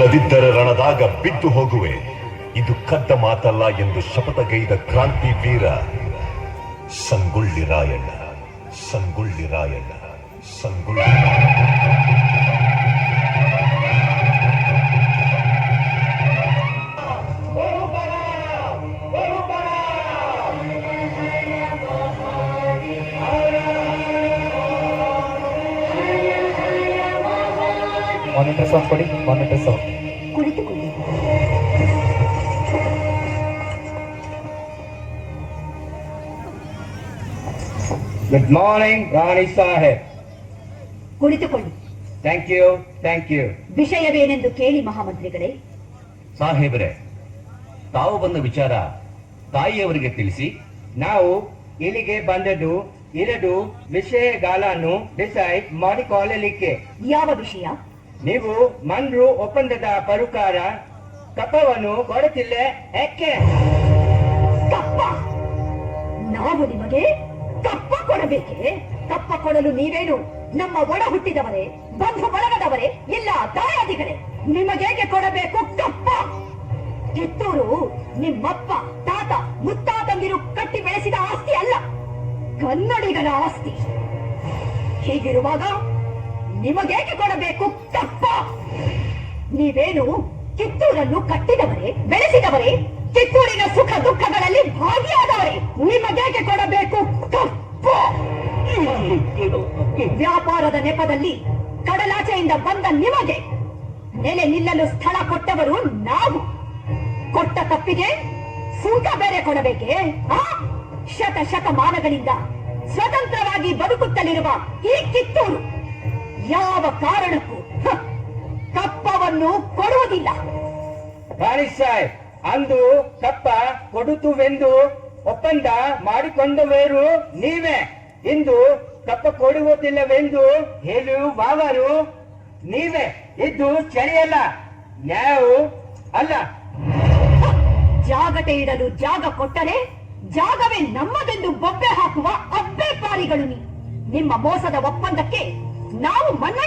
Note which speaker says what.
Speaker 1: ಇಲ್ಲದಿದ್ದರೆ ರಣದಾಗ ಬಿದ್ದು ಹೋಗುವೆ. ಇದು ಕದ್ದ ಮಾತಲ್ಲ ಎಂದು ಶಪಥಗೈದ ಕ್ರಾಂತಿ ವೀರ ಸಂಗೊಳ್ಳಿ ರಾಯಣ್ಣ. ಸಂಗೊಳ್ಳಿ ರಾಯಣ್ಣ. ಸಂಗೊಳ್ಳಿ
Speaker 2: ಮಾನಿಟರ್ ಸೌಂಡ್ ಕೊಡಿ. Monitor sound.
Speaker 3: ಕುಳಿತುಕೊಳ್ಳಿ.
Speaker 2: ಗುಡ್ ಮಾರ್ನಿಂಗ್ ರಾಣಿ ಸಾಹೇಬ್.
Speaker 3: ಕುಳಿತುಕೊಳ್ಳಿ.
Speaker 2: Thank you, thank you.
Speaker 3: ವಿಷಯವೇನೆಂದು ಕೇಳಿ ಮಹಾಮಂತ್ರಿಗಳೇ.
Speaker 4: ಸಾಹೇಬರೇ, ತಾವು ಬಂದ ವಿಚಾರ ತಾಯಿಯವರಿಗೆ ತಿಳಿಸಿ.
Speaker 2: ನಾವು ಇಲ್ಲಿಗೆ ಬಂದದ್ದು 2 ವಿಷಯಗಳನ್ನು ಡಿಸೈಡ್ ಮಾಡಿಕೊಳ್ಳಲಿಕ್ಕೆ.
Speaker 3: ಯಾವ ವಿಷಯ?
Speaker 2: ನೀವು ಮನ್ರು ಒಪ್ಪಂದದ ಪ್ರಕಾರ ಕಪ್ಪವನ್ನು ಕೊಡುತ್ತಿಲ್ಲ ಯಾಕೆ?
Speaker 3: ಕಪ್ಪ? ನಾವು ನಿಮಗೆ ಕಪ್ಪ ಕೊಡಬೇಕೆ? ಕಪ್ಪ ಕೊಡಲು ನೀವೇನು ನಮ್ಮ ಒಡ ಹುಟ್ಟಿದವರೇ, ಬಂಧು ಬಳಗದವರೇ, ಇಲ್ಲ ದಾಯಾದಿಗಳೇ? ನಿಮಗೇಗೆ ಕೊಡಬೇಕು ಕಪ್ಪ? ಕಿತ್ತೂರು ನಿಮ್ಮಪ್ಪ, ತಾತ, ಮುತ್ತಾತಂದಿರು ಕಟ್ಟಿ ಬೆಳೆಸಿದ ಆಸ್ತಿ ಅಲ್ಲ, ಕನ್ನಡಿಗರ ಆಸ್ತಿ. ಹೀಗಿರುವಾಗ ನಿಮಗೇಕೆ ಕೊಡಬೇಕು ಕಪ್ಪ? ನೀವೇನು ಕಿತ್ತೂರನ್ನು ಕಟ್ಟಿದವರೇ, ಬೆಳೆಸಿದವರೇ, ಕಿತ್ತೂರಿನ ಸುಖ ದುಃಖಗಳಲ್ಲಿ ಭಾಗಿಯಾದವರೇ? ನಿಮಗೇಕೆ ಕೊಡಬೇಕು ಕಪ್ಪ? ವ್ಯಾಪಾರದ ನೆಪದಲ್ಲಿ ಕಡಲಾಚೆಯಿಂದ ಬಂದ ನಿಮಗೆ ನೆಲೆ ನಿಲ್ಲಲು ಸ್ಥಳ ಕೊಟ್ಟವರು ನಾವು. ಕೊಟ್ಟ ತಪ್ಪಿಗೆ ಸುಂಕ ಬೇರೆ ಕೊಡಬೇಕೆ? ಶತಮಾನಗಳಿಂದ ಸ್ವತಂತ್ರವಾಗಿ ಬದುಕುತ್ತಲಿರುವ ಈ ಕಿತ್ತೂರು ಯಾವ ಕಾರಣಕ್ಕೂ ಕಪ್ಪವನ್ನು ಕೊಡುವುದಿಲ್ಲ.
Speaker 2: ರಾಣಿ ಸಾಹೇಬ್, ಅಂದು ಕಪ್ಪ ಕೊಡುತ್ತುವೆಂದು ಒಪ್ಪಂದ ಮಾಡಿಕೊಂಡವರು ನೀವೇ. ಇಂದು ಕಪ್ಪ ಕೊಡುವುದಿಲ್ಲವೆಂದು ಹೇಳುವವರು ನೀವೇ. ಇದು ಸರಿಯಲ್ಲ, ನ್ಯಾಯ ಅಲ್ಲ.
Speaker 3: ಜಾಗಟೆ ಇಡಲು ಜಾಗ ಕೊಟ್ಟರೆ ಜಾಗವೇ ನಮ್ಮದೆಂದು ಬೊಬ್ಬೆ ಹಾಕುವ ಅಬ್ಬೆ ಪಾರಿಗಳು. ನಿಮ್ಮ ಮೋಸದ ಒಪ್ಪಂದಕ್ಕೆ ನಾವು ಮನ್ನಣೆ